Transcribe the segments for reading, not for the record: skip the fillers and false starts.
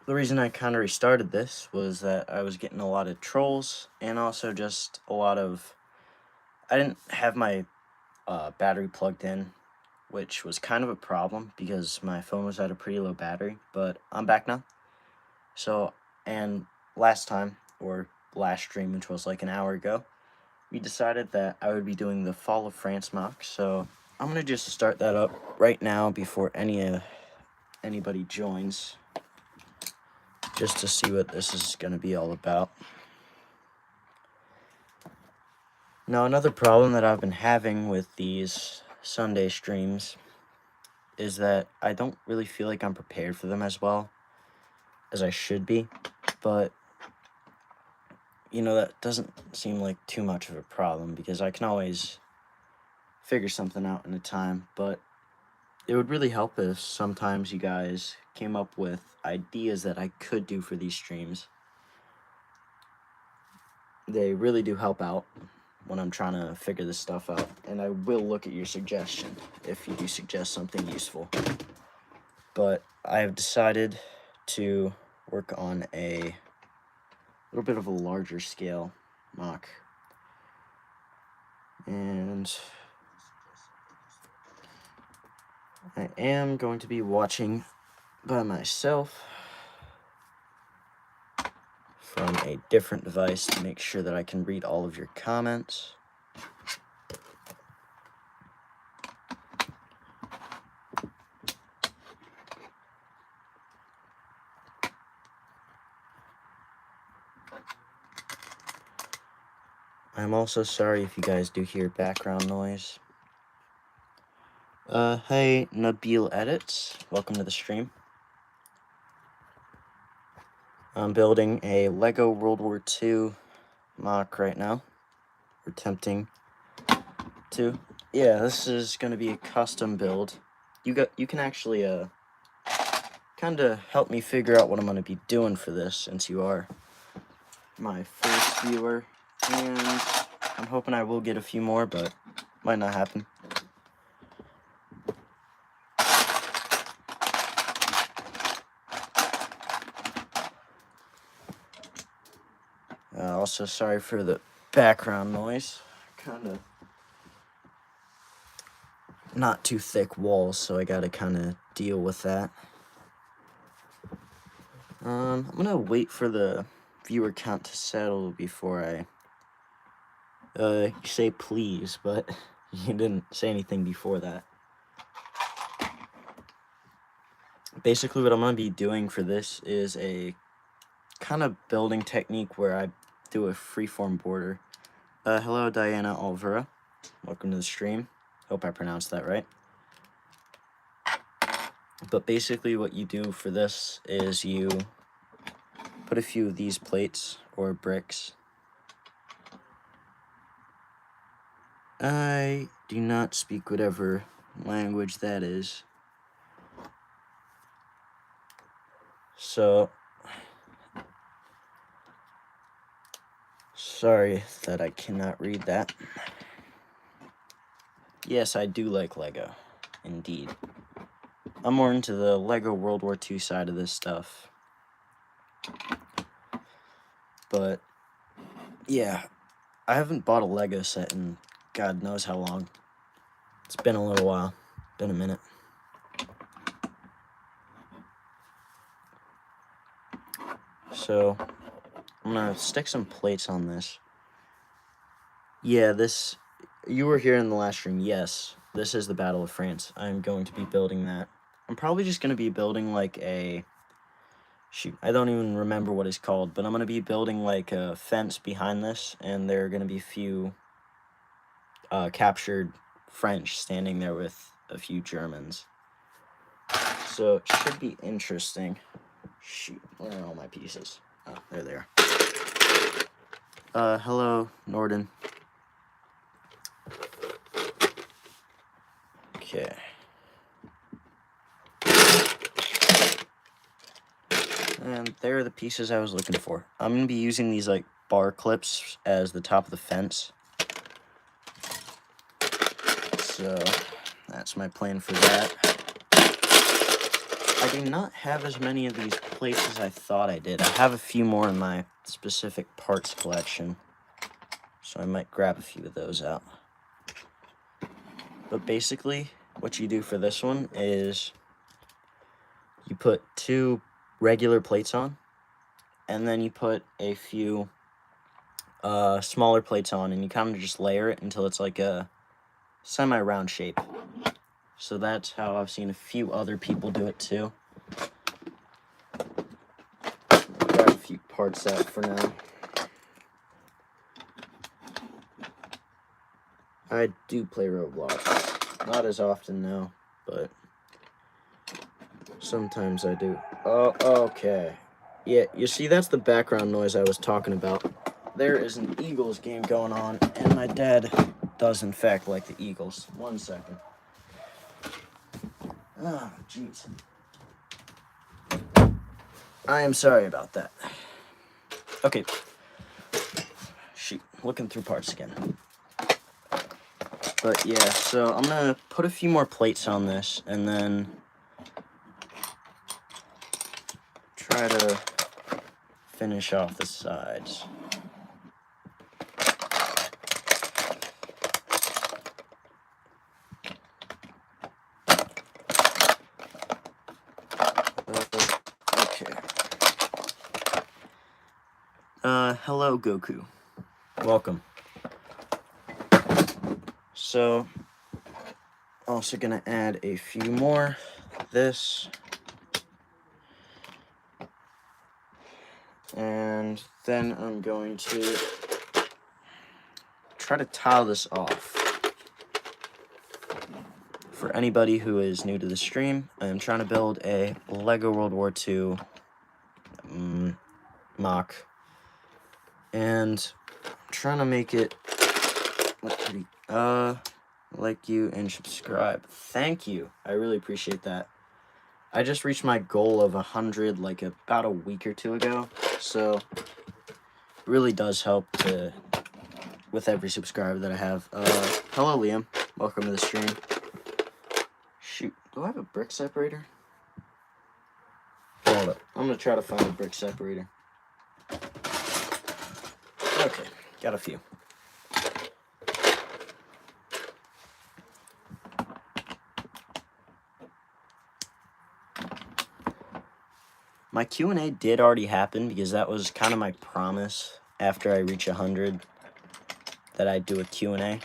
the reason I kind of restarted this was that I was getting a lot of trolls and also just a lot of... I didn't have my battery plugged in, which was kind of a problem because my phone was at a pretty low battery, but I'm back now. So, and last time, or last stream, which was like an hour ago, we decided that I would be doing the Fall of France MOC, so I'm going to just start that up right now before anybody joins, just to see what this is going to be all about. Now, another problem that I've been having with these Sunday streams is that I don't really feel like I'm prepared for them as well as I should be, but you know, that doesn't seem like too much of a problem because I can always figure something out in a time. But it would really help if sometimes you guys came up with ideas that I could do for these streams. They really do help out when I'm trying to figure this stuff out, and I will look at your suggestion if you do suggest something useful. But I have decided to work on a little bit of a larger scale MOC, and I am going to be watching by myself from a different device to make sure that I can read all of your comments. I'm also sorry if you guys do hear background noise. Hey, Nabil Edits, welcome to the stream. I'm building a Lego World War II MOC right now. We're attempting to. Yeah, this is going to be a custom build. You can actually kind of help me figure out what I'm going to be doing for this, since you are my first viewer, and I'm hoping I will get a few more, but might not happen. Also, sorry for the background noise. Kind of not too thick walls, so I gotta kind of deal with that. I'm gonna wait for the viewer count to settle before I say please, but you didn't say anything before that. Basically, what I'm gonna be doing for this is a kind of building technique where I do a freeform border. Hello, Diana Alvera. Welcome to the stream. Hope I pronounced that right. But basically what you do for this is you put a few of these plates or bricks. I do not speak whatever language that is. So, sorry that I cannot read that. Yes, I do like Lego, indeed. I'm more into the Lego World War II side of this stuff. But, yeah, I haven't bought a Lego set in God knows how long. It's been a little while. Been a minute. So, I'm gonna stick some plates on this. Yeah, you were here in the last stream. Yes, this is the Battle of France. I'm going to be building that. I'm probably just going to be building like a... Shoot, I don't even remember what it's called, but I'm going to be building like a fence behind this, and there are going to be a few captured French standing there with a few Germans. So, it should be interesting. Shoot, where are all my pieces? Oh, there they are. Hello, Norden. Okay. And there are the pieces I was looking for. I'm going to be using these like bar clips as the top of the fence. So that's my plan for that. I I do not have as many of these plates as I thought I did. I have a few more in my specific parts collection, so I might grab a few of those out. But basically, what you do for this one is you put 2 regular plates on, and then you put a few smaller plates on, and you kind of just layer it until it's like a semi-round shape. So that's how I've seen a few other people do it too. Grab a few parts out for now. I do play Roblox. Not as often now, but sometimes I do. Oh, okay. Yeah, you see, that's the background noise I was talking about. There is an Eagles game going on, and my dad does, in fact, like the Eagles. 1 second. Ah, jeez. I am sorry about that. Okay. Shoot, looking through parts again. But yeah, so I'm gonna put a few more plates on this, and then try to finish off the sides. Okay. Hello, Goku. Welcome. So, also gonna add a few more. This. And then I'm going to try to tile this off. For anybody who is new to the stream, I'm trying to build a Lego World War II MOC. And I'm trying to make it look pretty. Like you and subscribe. Thank you. I really appreciate that. I just reached my goal of 100 like about a week or 2 ago. So it really does help with every subscriber that I have. Hello, Liam. Welcome to the stream. Shoot, do I have a brick separator? Hold up. I'm gonna try to find a brick separator. Okay, got a few. My Q&A did already happen because that was kind of my promise after I reach 100 that I'd do a Q&A.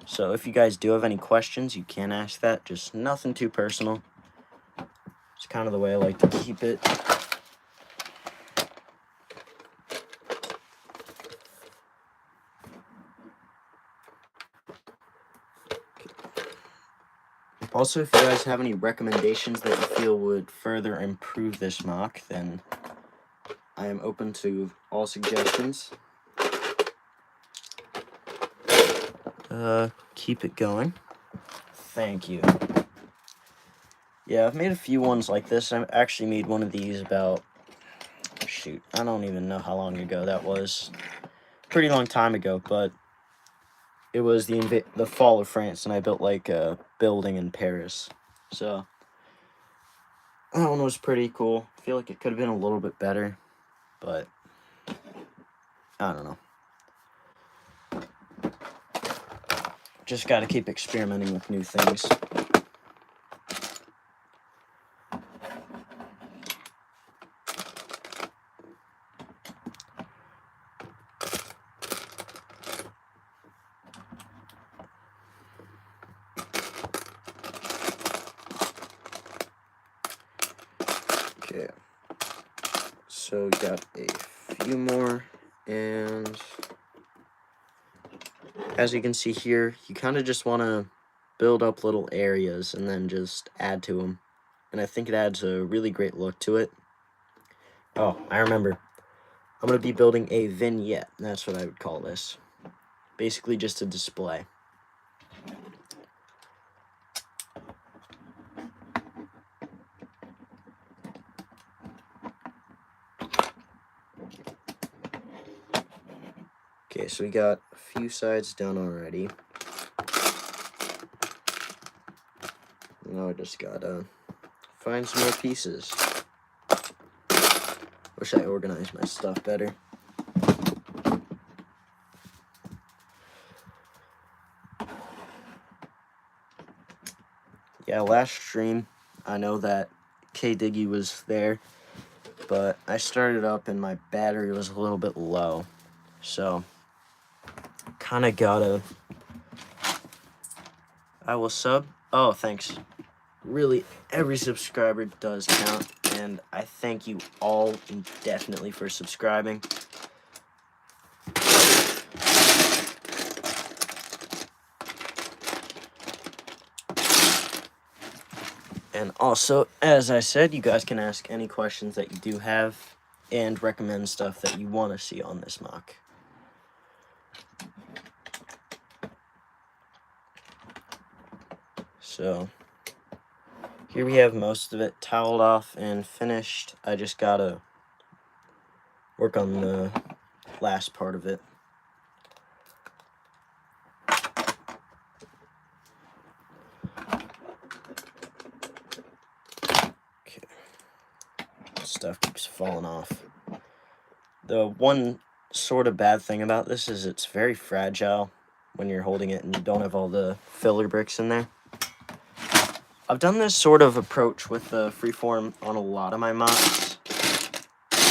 So if you guys do have any questions, you can ask that. Just nothing too personal. It's kind of the way I like to keep it. Also, if you guys have any recommendations that you feel would further improve this MOC, then I am open to all suggestions. Keep it going. Thank you. Yeah, I've made a few ones like this. I actually made one of these about, shoot, I don't even know how long ago that was. Pretty long time ago, but it was the fall of France, and I built like a building in Paris. So that one was pretty cool. I feel like it could have been a little bit better, but I don't know. Just got to keep experimenting with new things. Okay, so we got a few more, and as you can see here, you kind of just want to build up little areas and then just add to them, and I think it adds a really great look to it. Oh, I remember. I'm going to be building a vignette. That's what I would call this. Basically just a display. Okay, so we got a few sides done already. Now I just gotta find some more pieces. Wish I organized my stuff better. Yeah, last stream, I know that K-Diggy was there, but I started up and my battery was a little bit low. So, kind of gotta... I will sub. Oh, thanks. Really, every subscriber does count, and I thank you all indefinitely for subscribing. And also, as I said, you guys can ask any questions that you do have and recommend stuff that you want to see on this MOC. So, here we have most of it toweled off and finished. I just gotta work on the last part of it. Okay. Stuff keeps falling off. The one sort of bad thing about this is it's very fragile when you're holding it and you don't have all the filler bricks in there. I've done this sort of approach with the freeform on a lot of my MOCs.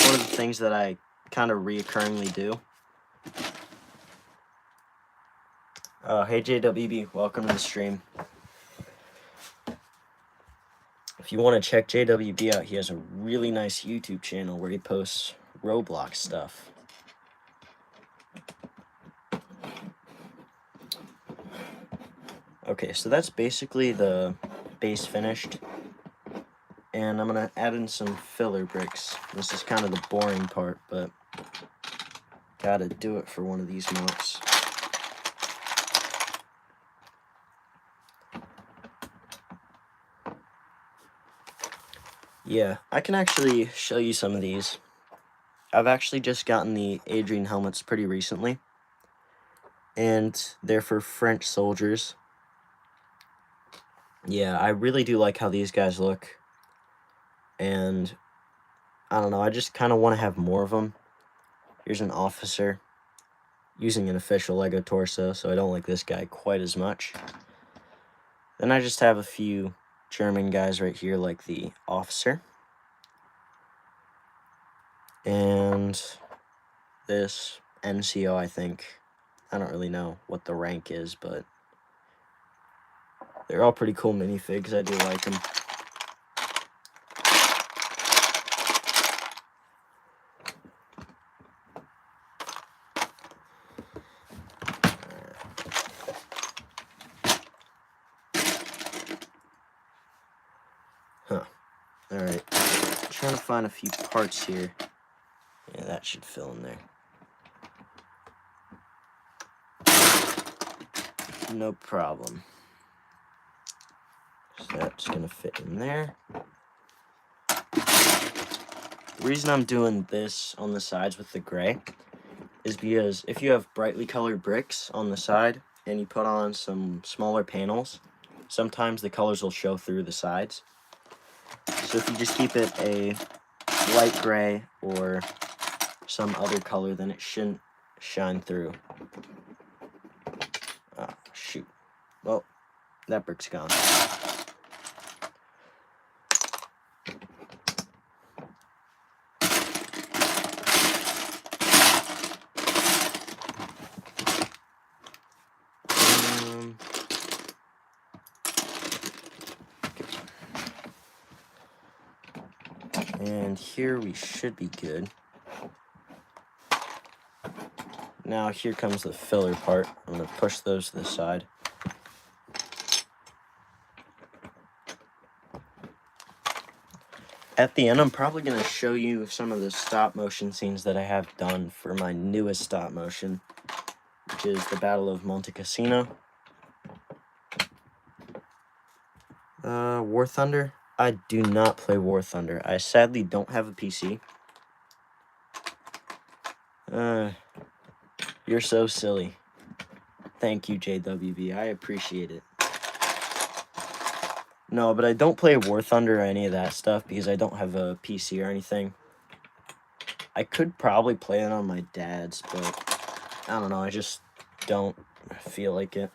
One of the things that I kind of reoccurringly do. Hey JWB, welcome to the stream. If you want to check JWB out, he has a really nice YouTube channel where he posts Roblox stuff. Okay, so that's basically the base finished. And I'm going to add in some filler bricks. This is kind of the boring part, but gotta do it for one of these MOCs. Yeah, I can actually show you some of these. I've actually just gotten the Adrian helmets pretty recently. And they're for French soldiers. Yeah, I really do like how these guys look. And I don't know, I just kind of want to have more of them. Here's an officer using an official Lego torso, so I don't like this guy quite as much. Then I just have a few German guys right here, like the officer. And this NCO, I think. I don't really know what the rank is, but they're all pretty cool minifigs. I do like them. Huh. Alright. Trying to find a few parts here. Yeah, that should fill in there. No problem. So that's gonna fit in there. The reason I'm doing this on the sides with the gray is because if you have brightly colored bricks on the side and you put on some smaller panels, sometimes the colors will show through the sides. So if you just keep it a light gray or some other color, then it shouldn't shine through. Oh, shoot. Well, that brick's gone. And here we should be good. Now here comes the filler part. I'm going to push those to the side. At the end, I'm probably going to show you some of the stop motion scenes that I have done for my newest stop motion, which is the Battle of Monte Cassino. War Thunder? I do not play War Thunder. I sadly don't have a PC. You're so silly. Thank you, JWB. I appreciate it. No, but I don't play War Thunder or any of that stuff because I don't have a PC or anything. I could probably play it on my dad's, but I don't know, I just don't feel like it.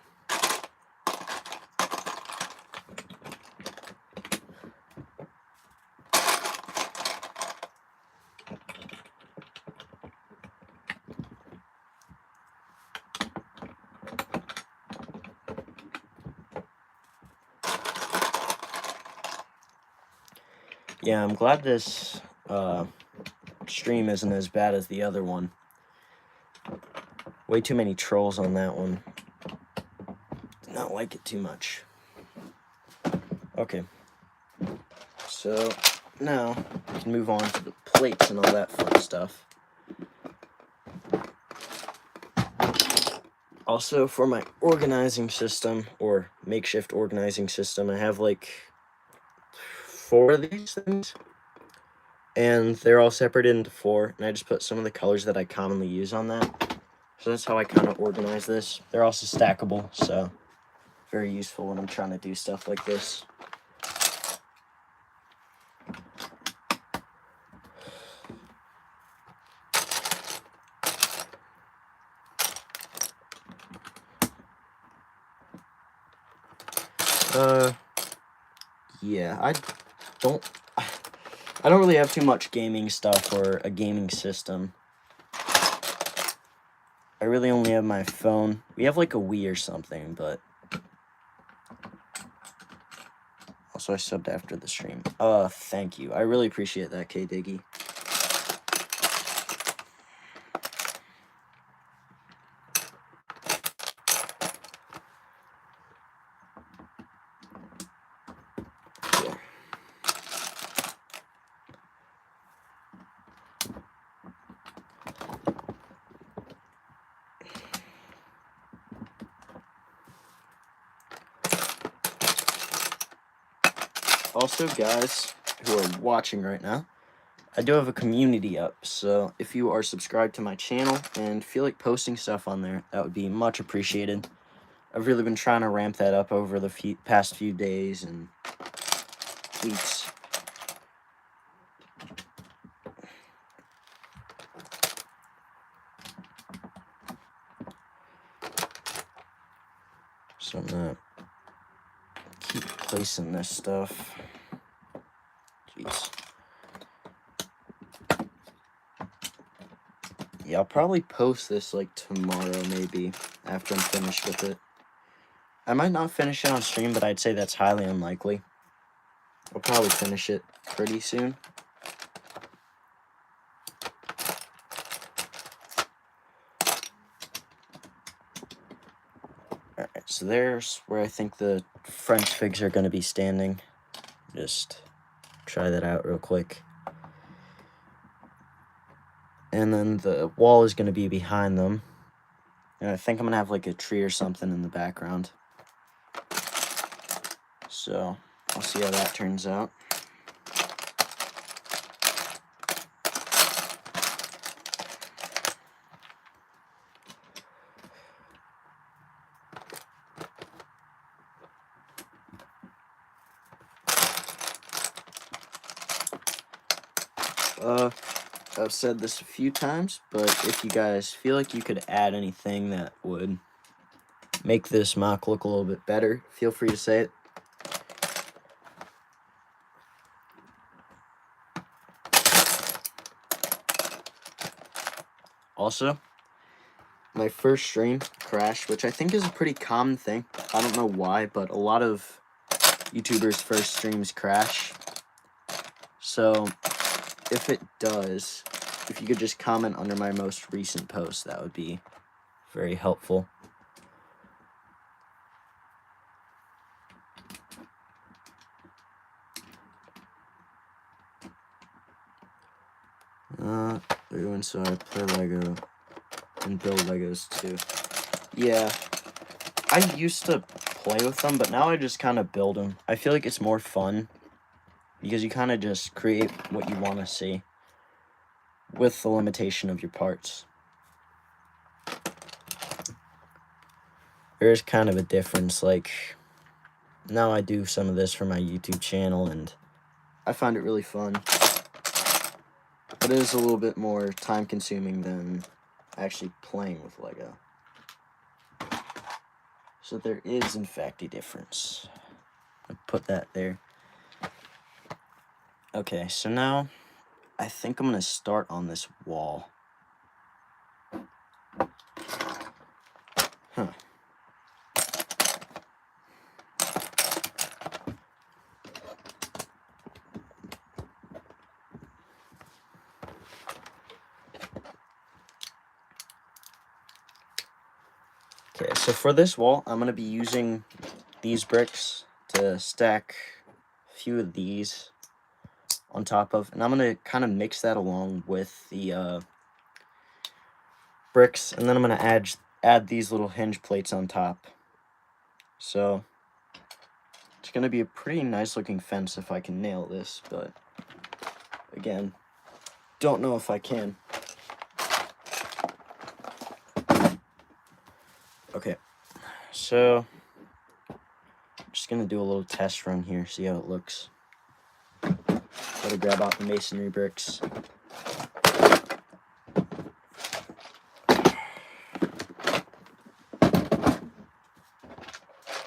Yeah, I'm glad this stream isn't as bad as the other one. Way too many trolls on that one. Did not like it too much. Okay. So, now we can move on to the plates and all that fun stuff. Also, for my organizing system, or makeshift organizing system, I have like 4 of these things. And they're all separated into 4, and I just put some of the colors that I commonly use on that. So that's how I kind of organize this. They're also stackable, so very useful when I'm trying to do stuff like this. Yeah, I don't really have too much gaming stuff or a gaming system. I really only have my phone. We have like a Wii or something, but also I subbed after the stream. Thank you. I really appreciate that, K Diggy. Yeah. Also, guys who are watching right now, I do have a community up, so if you are subscribed to my channel and feel like posting stuff on there, that would be much appreciated. I've really been trying to ramp that up over the past few days and weeks. So I'm gonna keep placing this stuff. Jeez. Yeah, I'll probably post this like tomorrow, maybe, after I'm finished with it. I might not finish it on stream, but I'd say that's highly unlikely. I'll probably finish it pretty soon. Alright, so there's where I think the French figs are going to be standing. Just try that out real quick. And then the wall is going to be behind them. And I think I'm going to have like a tree or something in the background. So, I'll see how that turns out. I've said this a few times, but if you guys feel like you could add anything that would make this MOC look a little bit better, feel free to say it. Also, my first stream crashed, which I think is a pretty common thing. I don't know why, but a lot of YouTubers' first streams crash. So, if it does, if you could just comment under my most recent post, that would be very helpful. Everyone, so I play Lego and build Legos too. Yeah, I used to play with them, but now I just kind of build them. I feel like it's more fun because you kind of just create what you want to see with the limitation of your parts. There is kind of a difference, like, now I do some of this for my YouTube channel, and I find it really fun. But it is a little bit more time consuming than actually playing with Lego. So there is, in fact, a difference. I'll put that there. Okay, so now I think I'm going to start on this wall. Huh. Okay, so for this wall, I'm going to be using these bricks to stack a few of these on top of, and I'm going to kind of mix that along with the bricks, and then I'm going to add these little hinge plates on top. So it's going to be a pretty nice looking fence if I can nail this, but again, don't know if I can. Okay, so I'm just going to do a little test run here, see how it looks. Gotta grab out the masonry bricks.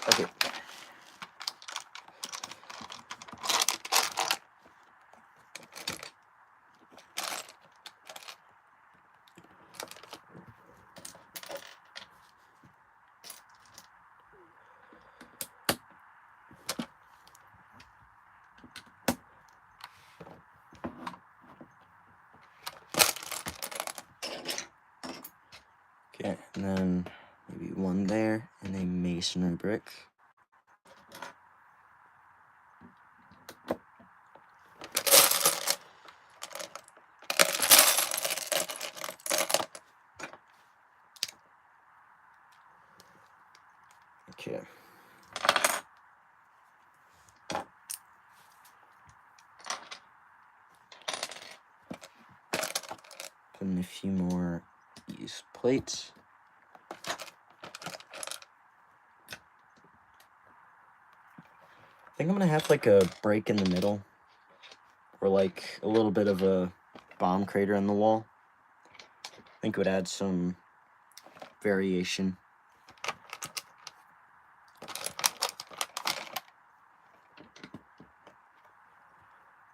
Okay. Okay, and then maybe one there, and a masonry brick. Okay. Put in a few more of these plates. I think I'm gonna have like a break in the middle, or like a little bit of a bomb crater in the wall. I think it would add some variation.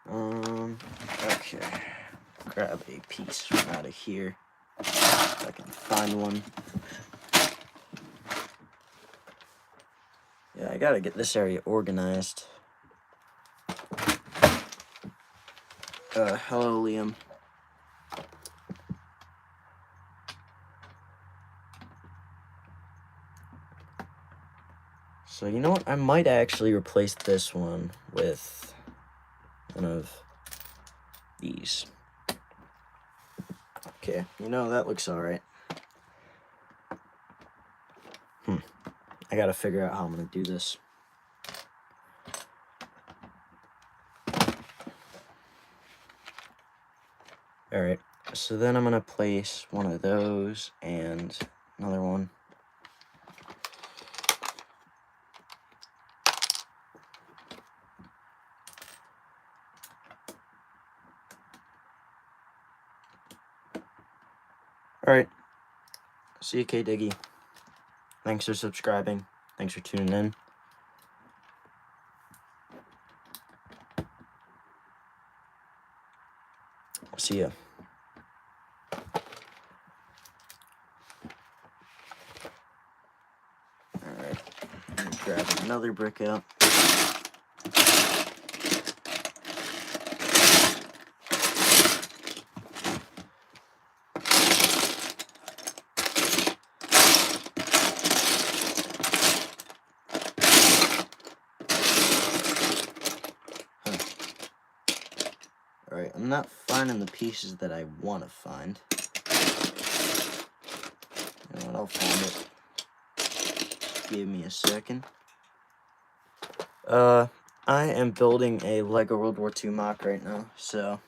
Okay. Grab a piece from out of here, if I can find one. Yeah, I gotta get this area organized. Hello, Liam. So, you know what? I might actually replace this one with one of these. Okay, you know, that looks alright. I gotta figure out how I'm gonna do this. Alright, so then I'm gonna place one of those and another one. Alright, see you, K Diggy. Thanks for subscribing. Thanks for tuning in. See ya. Alright, grab another brick out. Alright, I'm not finding the pieces that I want to find. You know what, I'll find it. Give me a second. I am building a Lego World War II MOC right now, so...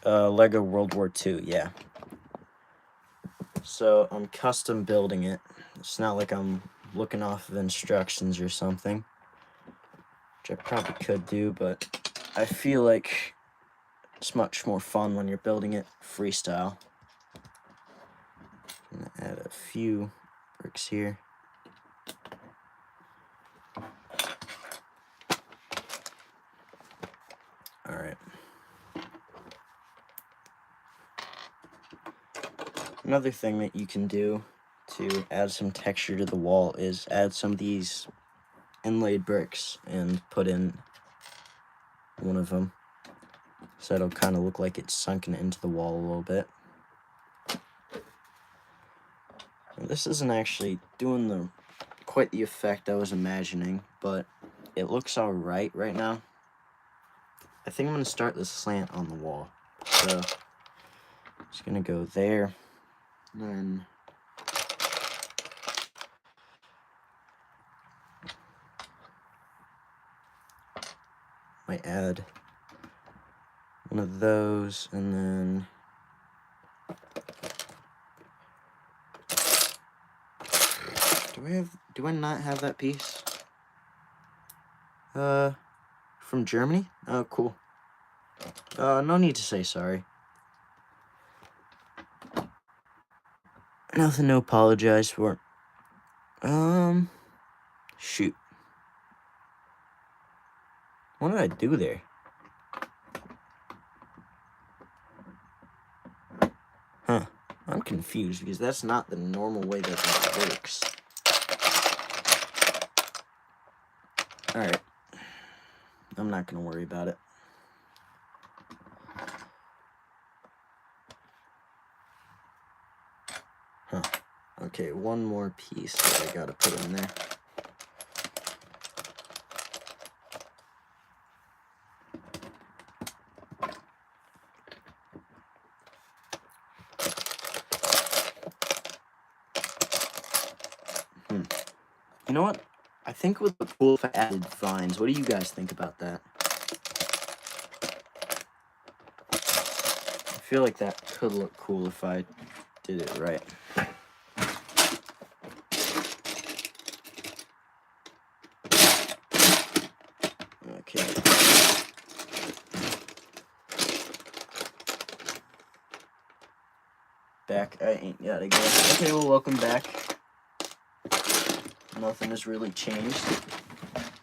Lego World War II, yeah. So I'm custom building it. It's not like I'm looking off of instructions or something, which I probably could do, but I feel like it's much more fun when you're building it freestyle. I'm gonna add a few bricks here. Alright. Another thing that you can do to add some texture to the wall is add some of these inlaid bricks and put in one of them, so it'll kind of look like it's sunken into the wall a little bit. Now, this isn't actually doing quite the effect I was imagining, but it looks alright right now. I think I'm going to start the slant on the wall. So, just going to go there, then might add one of those, and then do I not have that piece? From Germany? Oh, cool. No need to say sorry. Nothing to apologize for. Shoot. What did I do there? Huh. I'm confused because that's not the normal way that that works. Alright. I'm not going to worry about it. Huh. Okay, one more piece that I gotta put in there. You know what? I think it would look cool if I added vines. What do you guys think about that? I feel like that could look cool if I did it right. Okay. Back, I ain't gotta go. Okay, well, welcome back. Nothing has really changed.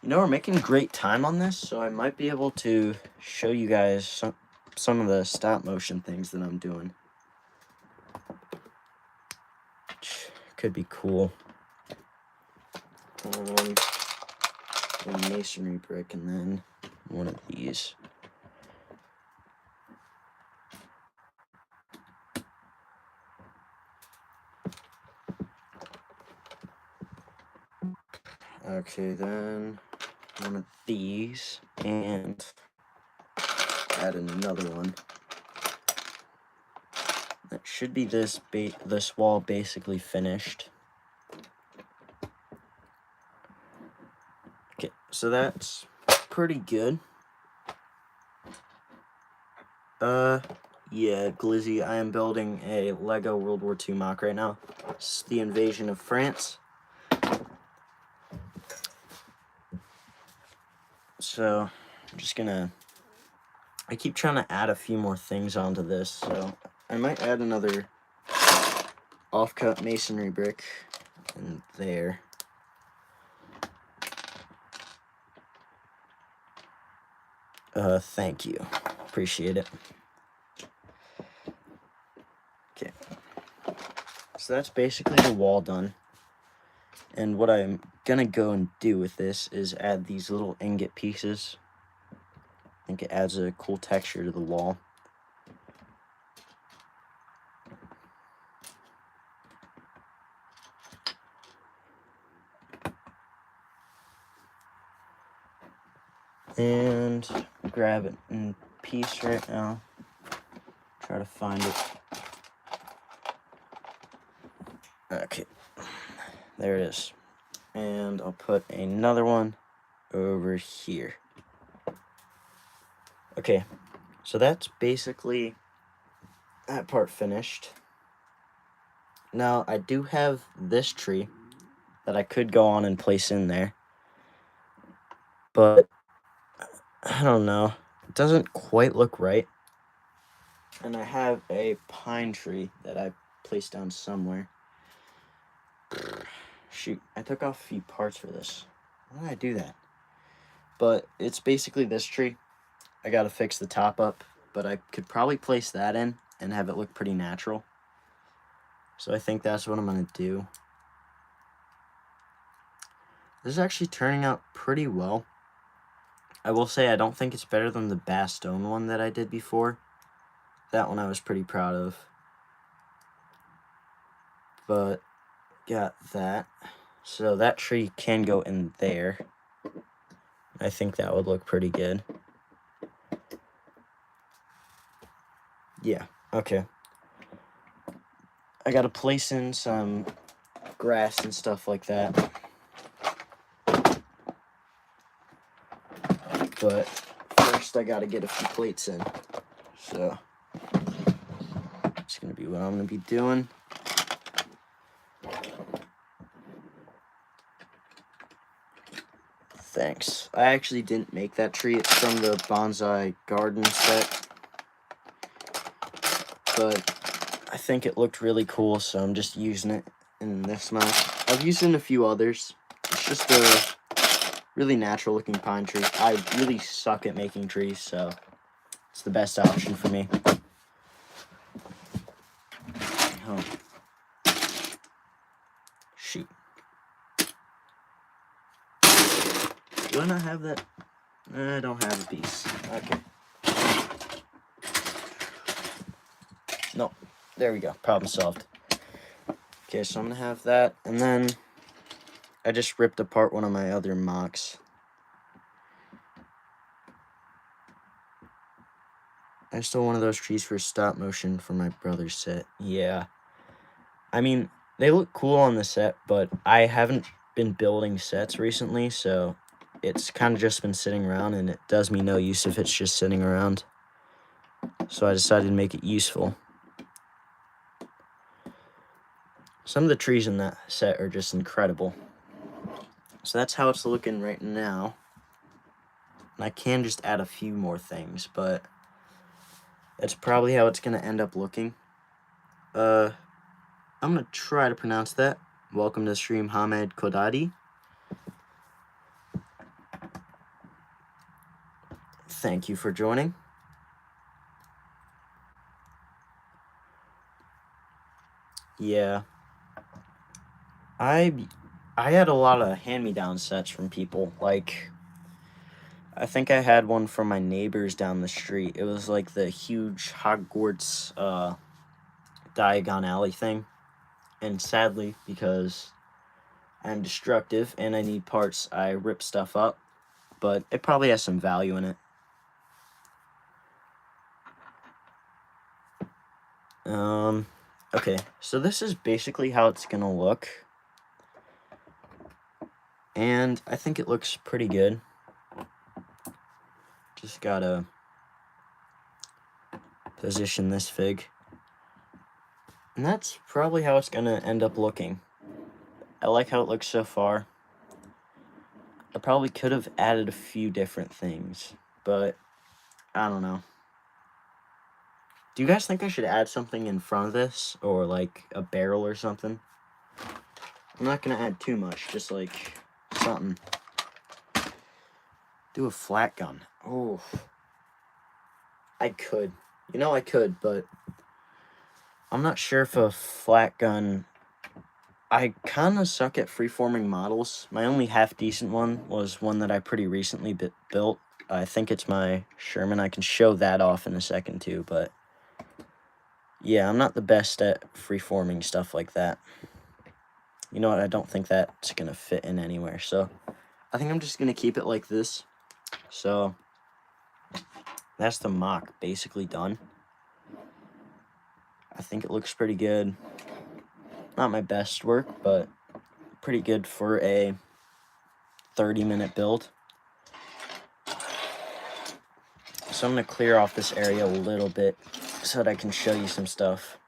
You know, we're making great time on this, so I might be able to show you guys some of the stop motion things that I'm doing. Could be cool. A masonry brick, and then one of these. Okay, then one of these, and add another one. That should be this wall basically finished. Okay, so that's pretty good. Yeah, Glizzy, I am building a Lego World War II MOC right now. It's the invasion of France. So, I'm just gonna... I keep trying to add a few more things onto this, so I might add another off-cut masonry brick in there. Thank you. Appreciate it. Okay. So that's basically the wall done. And what I'm gonna go and do with this is add these little ingot pieces. I think it adds a cool texture to the wall. And grab it in piece right now. Try to find it. Okay, there it is. And I'll put another one over here. Okay, so that's basically that part finished. Now, I do have this tree that I could go on and place in there, but I don't know. It doesn't quite look right. And I have a pine tree that I placed down somewhere. Shoot, I took off a few parts for this. Why did I do that? But it's basically this tree. I gotta fix the top up, but I could probably place that in and have it look pretty natural. So I think that's what I'm gonna do. This is actually turning out pretty well. I will say I don't think it's better than the Bastogne one that I did before. That one I was pretty proud of. But got that. So that tree can go in there. I think that would look pretty good. Yeah, okay. I gotta place in some grass and stuff like that. But first I gotta get a few plates in. So it's gonna be what I'm gonna be doing. Thanks. I actually didn't make that tree. It's from the bonsai garden set. But I think it looked really cool, so I'm just using it in this MOC. I've used it in a few others. It's just a really natural looking pine tree. I really suck at making trees, so it's the best option for me. Oh. Shoot. Do I not have that? I don't have a piece. Okay. No. There we go. Problem solved. Okay, so I'm going to have that. And then I just ripped apart one of my other MOCs. I stole one of those trees for stop motion for my brother's set. Yeah. I mean, they look cool on the set, but I haven't been building sets recently, so it's kind of just been sitting around, and it does me no use if it's just sitting around. So I decided to make it useful. Some of the trees in that set are just incredible. So that's how it's looking right now. And I can just add a few more things, but that's probably how it's going to end up looking. I'm going to try to pronounce that. Welcome to the stream, Hamed Kodadi. Thank you for joining. Yeah. I had a lot of hand-me-down sets from people. Like, I think I had one from my neighbors down the street. It was like the huge Hogwarts Diagon Alley thing. And sadly, because I'm destructive and I need parts, I rip stuff up. But it probably has some value in it. Okay, so this is basically how it's gonna look. And I think it looks pretty good. Just gotta position this fig. And that's probably how it's gonna end up looking. I like how it looks so far. I probably could have added a few different things, but I don't know. Do you guys think I should add something in front of this, or like a barrel or something? I'm not gonna add too much, just like something. Do a flat gun. Oh, I could. You know I could, but I'm not sure if a flat gun... I kind of suck at freeforming models. My only half-decent one was one that I pretty recently built. I think it's my Sherman. I can show that off in a second, too, but... yeah, I'm not the best at freeforming stuff like that. You know what? I don't think that's going to fit in anywhere, so... I think I'm just going to keep it like this. So... that's the MOC basically done. I think it looks pretty good. Not my best work, but pretty good for a 30-minute build. So I'm going to clear off this area a little bit so that I can show you some stuff.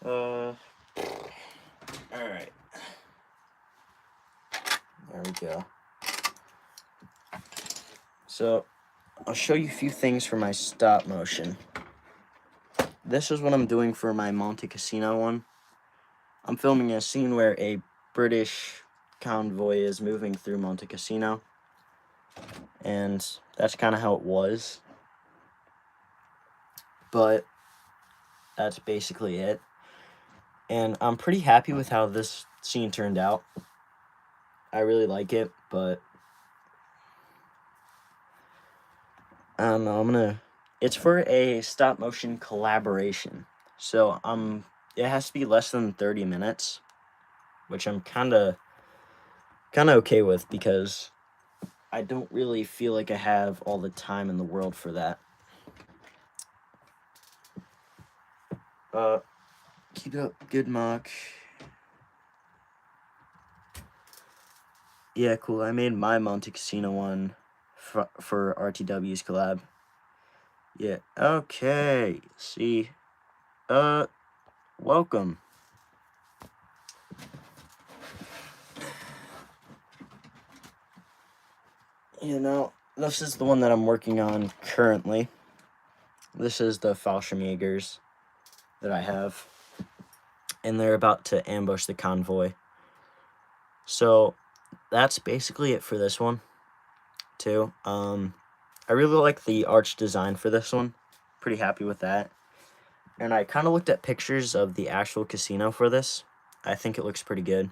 Alright. There we go. So, I'll show you a few things for my stop motion. This is what I'm doing for my Monte Cassino one. I'm filming a scene where a British convoy is moving through Monte Cassino. And that's kind of how it was. But that's basically it. And I'm pretty happy with how this scene turned out. I really like it, but I don't know, it's for a stop motion collaboration. So it has to be less than 30 minutes, which I'm kinda okay with because I don't really feel like I have all the time in the world for that. Keep up, good mock. Yeah, cool. I made my Monte Cassino one for RTW's collab. Yeah, okay. See, welcome. This is the one that I'm working on currently. This is the Fallschirmjägers that I have. And they're about to ambush the convoy. So, that's basically it for this one, too. I really like the arch design for this one. Pretty happy with that. And I kind of looked at pictures of the actual casino for this. I think it looks pretty good.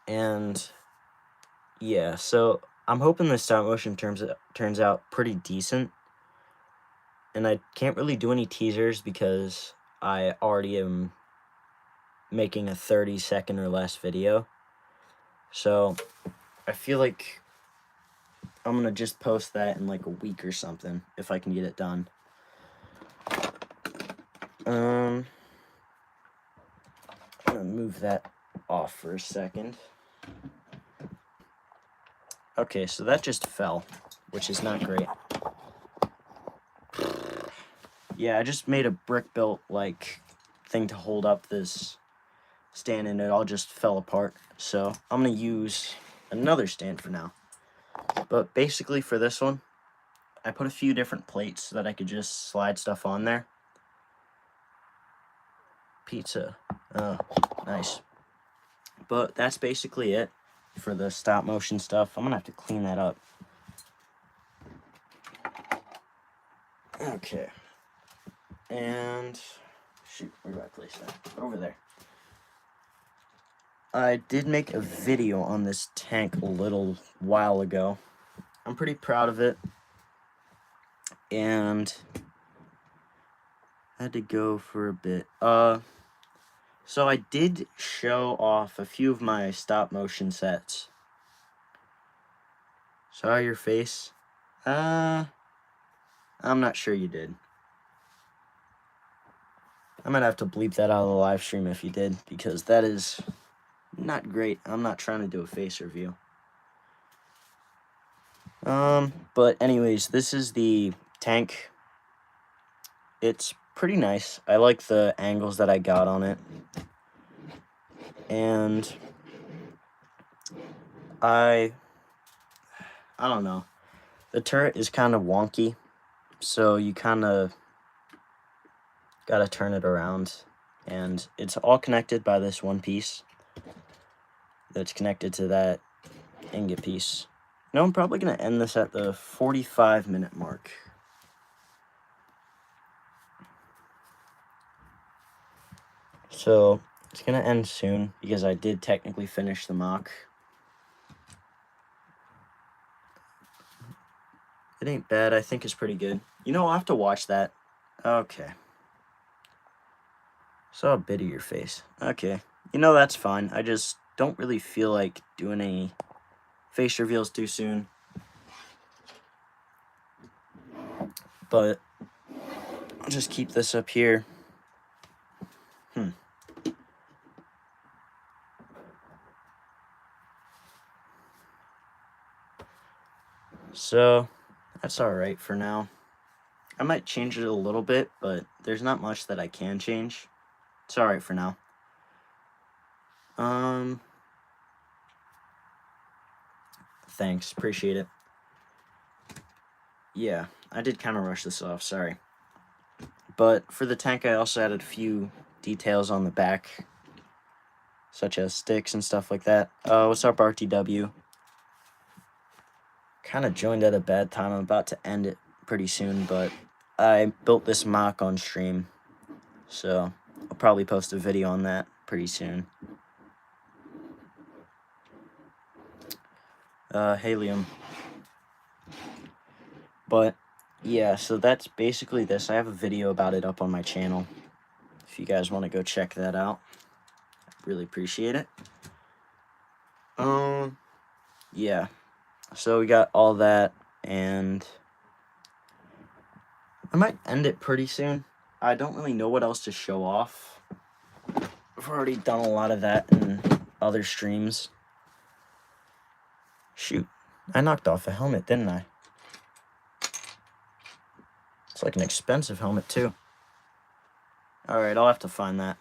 And yeah, so I'm hoping the stop motion turns out pretty decent. And I can't really do any teasers because I already am making a 30-second or less video. So I feel like I'm gonna just post that in like a week or something if I can get it done. I'm gonna move that off for a second. Okay, so that just fell, which is not great. Yeah, I just made a brick-built, like, thing to hold up this stand, and it all just fell apart. So I'm gonna use another stand for now. But basically for this one, I put a few different plates so that I could just slide stuff on there. Pizza. Oh, nice. But that's basically it for the stop motion stuff. I'm gonna have to clean that up. Okay. And shoot, where do I place that? Over there. I did make a video on this tank a little while ago. I'm pretty proud of it. And I had to go for a bit. So I did show off a few of my stop motion sets. Saw your face? I'm not sure you did. I might have to bleep that out of the live stream if you did, because that is not great. I'm not trying to do a face review. But anyways, this is the tank. It's pretty nice. I like the angles that I got on it. And I don't know. The turret is kind of wonky, so you kind of gotta turn it around. And it's all connected by this one piece that's connected to that ingot piece. Now I'm probably gonna end this at the 45-minute mark. So it's gonna end soon because I did technically finish the mock. It ain't bad. I think it's pretty good. I'll have to watch that. Okay. Saw a bit of your face. Okay. That's fine. I just don't really feel like doing any face reveals too soon. But I'll just keep this up here. So that's alright for now. I might change it a little bit, but there's not much that I can change. It's alright for now. Thanks, appreciate it. Yeah, I did kind of rush this off, sorry. But for the tank, I also added a few details on the back, such as sticks and stuff like that. What's up, RTW? Kind of joined at a bad time. I'm about to end it pretty soon, but I built this mock on stream, so I'll probably post a video on that pretty soon. Helium. But yeah, so that's basically this. I have a video about it up on my channel. If you guys want to go check that out, I'd really appreciate it. Yeah. So we got all that, and I might end it pretty soon. I don't really know what else to show off. I've already done a lot of that in other streams. Shoot, I knocked off a helmet, didn't I? It's like an expensive helmet, too. Alright, I'll have to find that.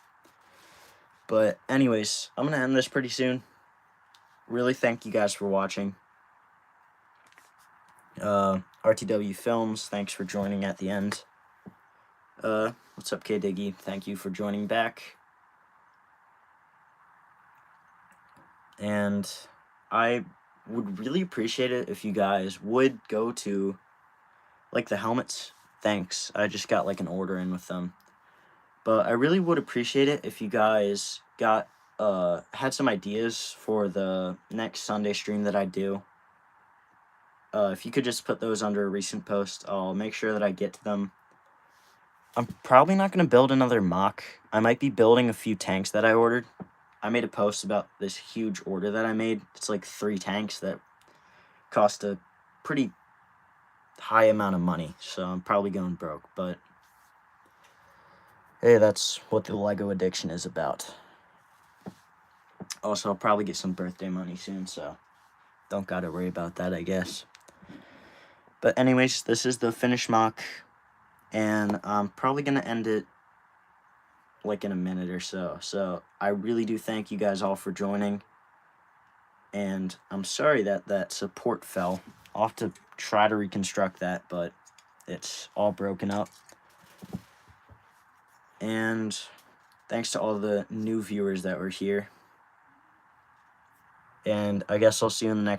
But anyways, I'm going to end this pretty soon. Really thank you guys for watching. RTW Films, thanks for joining at the end. What's up, K-Diggy? Thank you for joining back. And I would really appreciate it if you guys would go to, like, the helmets. Thanks. I just got, like, an order in with them. But I really would appreciate it if you guys had some ideas for the next Sunday stream that I do. If you could just put those under a recent post, I'll make sure that I get to them. I'm probably not going to build another mock. I might be building a few tanks that I ordered. I made a post about this huge order that I made. It's like 3 tanks that cost a pretty high amount of money, so I'm probably going broke, but hey, that's what the Lego addiction is about. Also, I'll probably get some birthday money soon, so don't gotta worry about that, I guess. But anyways, this is the finished mock, and I'm probably gonna end it like in a minute or so. So I really do thank you guys all for joining, and I'm sorry that that support fell. I'll have to try to reconstruct that, but it's all broken up. And thanks to all the new viewers that were here. And I guess I'll see you in the next